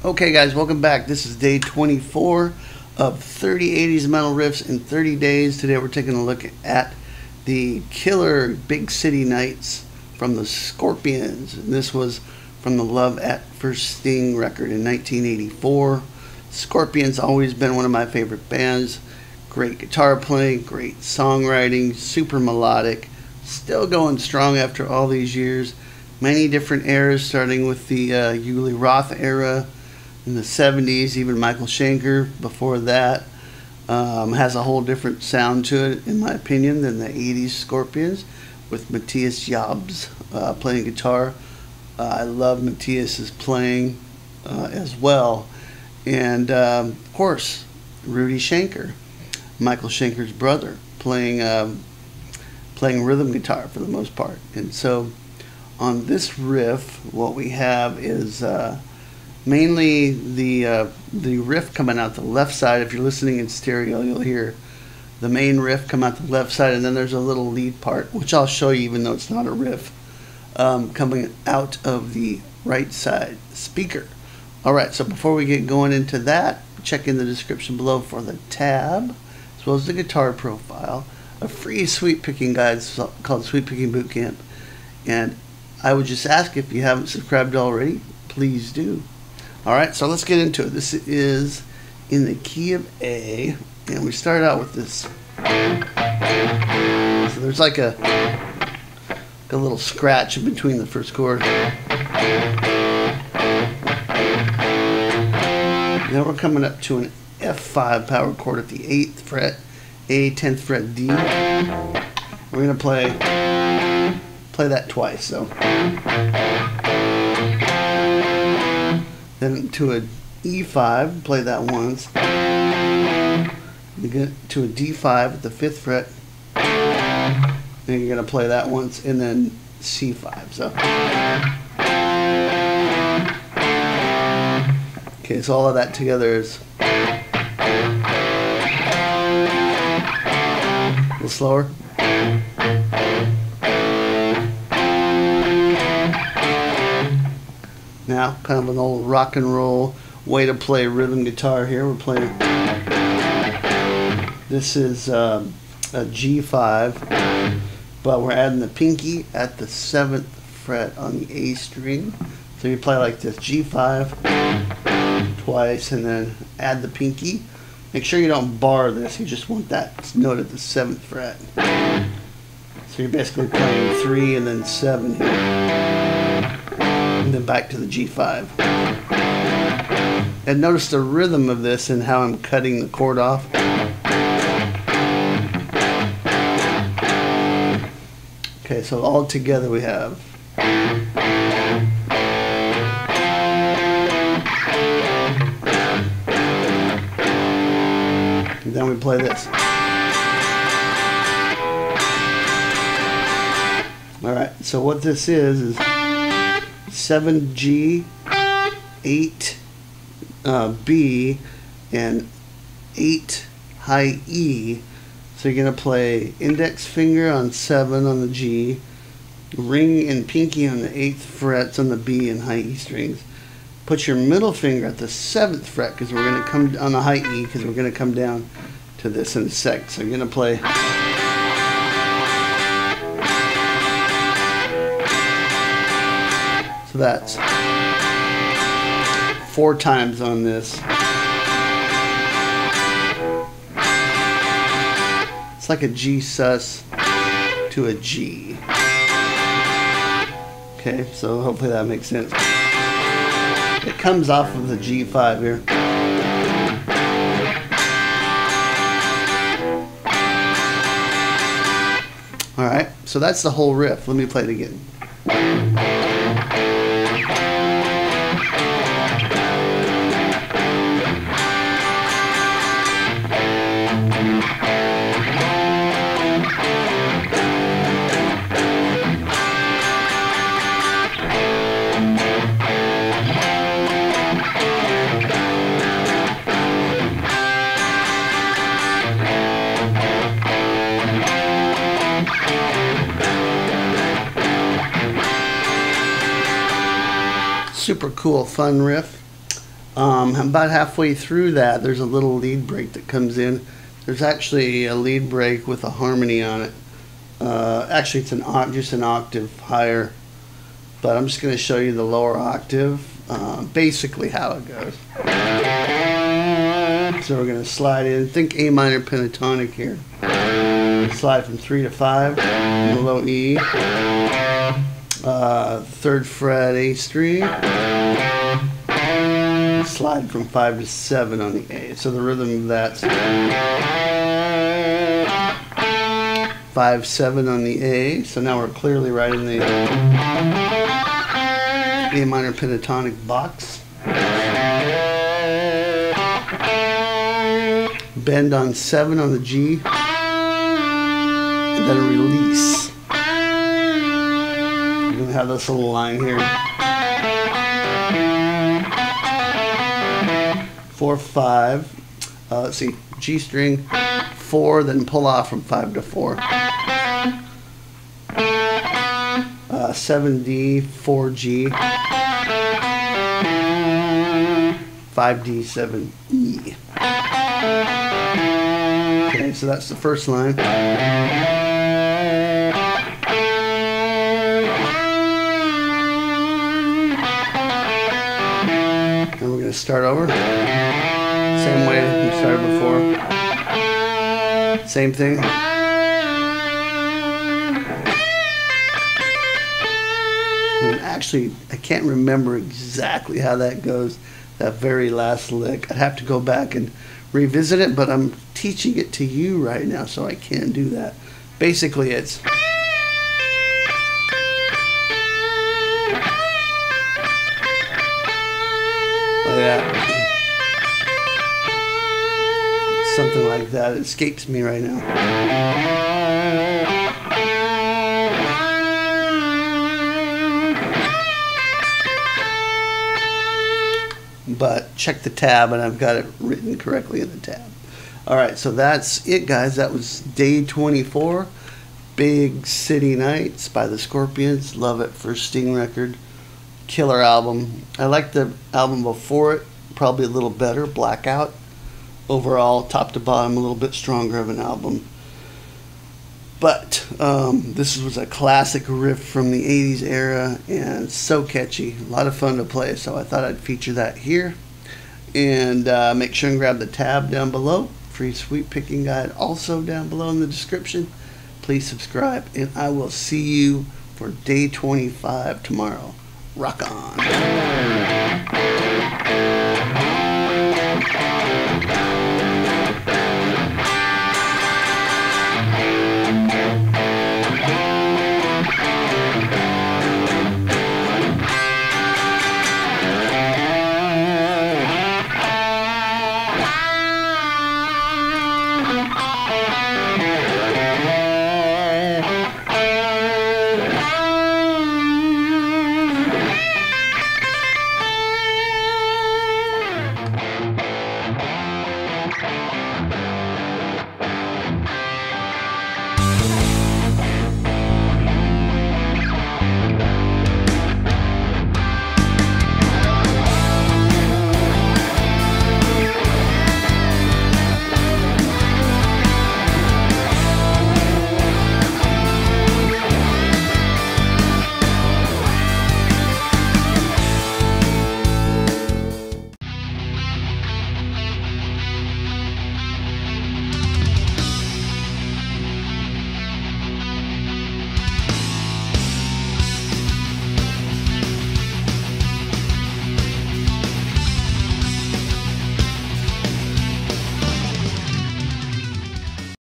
Okay guys, welcome back. This is day 24 of 30 80s metal riffs in 30 days. Today we're taking a look at the killer Big City Nights from the Scorpions. And this was from the Love at First Sting record in 1984. Scorpions always been one of my favorite bands. Great guitar playing, great songwriting, super melodic, still going strong after all these years. Many different eras, starting with the Uli Roth era in the 70s, even Michael Schenker before that. Has a whole different sound to it, in my opinion, than the 80s Scorpions, with Matthias playing guitar. I love Matthias's playing as well. And of course, Rudy Schenker, Michael Schenker's brother, playing rhythm guitar for the most part. And so on this riff, what we have is mainly the riff coming out the left side. If you're listening in stereo, you'll hear the main riff come out the left side, and then there's a little lead part, which I'll show you even though it's not a riff, coming out of the right side speaker. Alright, so before we get going into that, check in the description below for the tab, as well as the guitar profile, a free sweep picking guide called Sweep Picking Bootcamp. And I would just ask, if you haven't subscribed already, please do. Alright, so let's get into it. This is in the key of A, and we start out with this. So there's like a little scratch in between the first chord. Now we're coming up to an F5 power chord at the 8th fret, A, 10th fret, D. We're going to play that twice. So then to a E5, play that once. You get to a D5 at the 5th fret. Then you're going to play that once, and then C5. So okay, so all of that together is a little slower. Now, kind of an old rock and roll way to play rhythm guitar here. We're playing, this is a G5, but we're adding the pinky at the 7th fret on the A string. So you play like this, G5 twice, and then add the pinky. Make sure you don't bar this, you just want that note at the 7th fret. So you're basically playing 3 and then 7 here. And then back to the G5. And notice the rhythm of this and how I'm cutting the chord off. Okay, so all together we have. And then we play this. Alright, so what this is 7G, 8 B, and 8 high E. So you're going to play index finger on 7 on the G, ring and pinky on the 8th frets on the B and high E strings. Put your middle finger at the 7th fret, because we're going to come on the high E, because we're going to come down to this in a sec. So you're going to play. So that's 4 times on this. It's like a G sus to a G. Okay, so hopefully that makes sense. It comes off of the G5 here. Alright, so that's the whole riff. Let me play it again. super cool, fun riff. About halfway through that, there's a little lead break that comes in. There's actually a lead break with a harmony on it. Actually, it's just an octave higher, but I'm just going to show you the lower octave, basically how it goes. So we're going to slide in, think A minor pentatonic here. Slide from 3 to 5 on the low E, 3rd fret A string, slide from 5 to 7 on the A. So the rhythm of that's 5, 7 on the A. So now we're clearly right in the A minor pentatonic box. Bend on 7 on the G, and then a release. You're going to have this little line here. 4, 5. Let's see, G string, 4, then pull off from 5 to 4. 7D, 4G, 5D, 7E. Okay, so that's the first line. And we're going to start over. Same way we started before. Same thing. And actually, I can't remember exactly how that goes, that very last lick. I'd have to go back and revisit it, but I'm teaching it to you right now, so I can't do that. Basically, it's like that. Something like that. It escapes me right now. But check the tab, and I've got it written correctly in the tab. Alright, so that's it, guys. That was day 24. Big City Nights by the Scorpions. Love it. First Sting record. Killer album. I like the album before it, probably a little better. Blackout. Overall, top to bottom, a little bit stronger of an album. But this was a classic riff from the 80s era, and so catchy. A lot of fun to play, so I thought I'd feature that here. And make sure and grab the tab down below. Free sweep picking guide also down below in the description. Please subscribe, and I will see you for day 25 tomorrow. Rock on.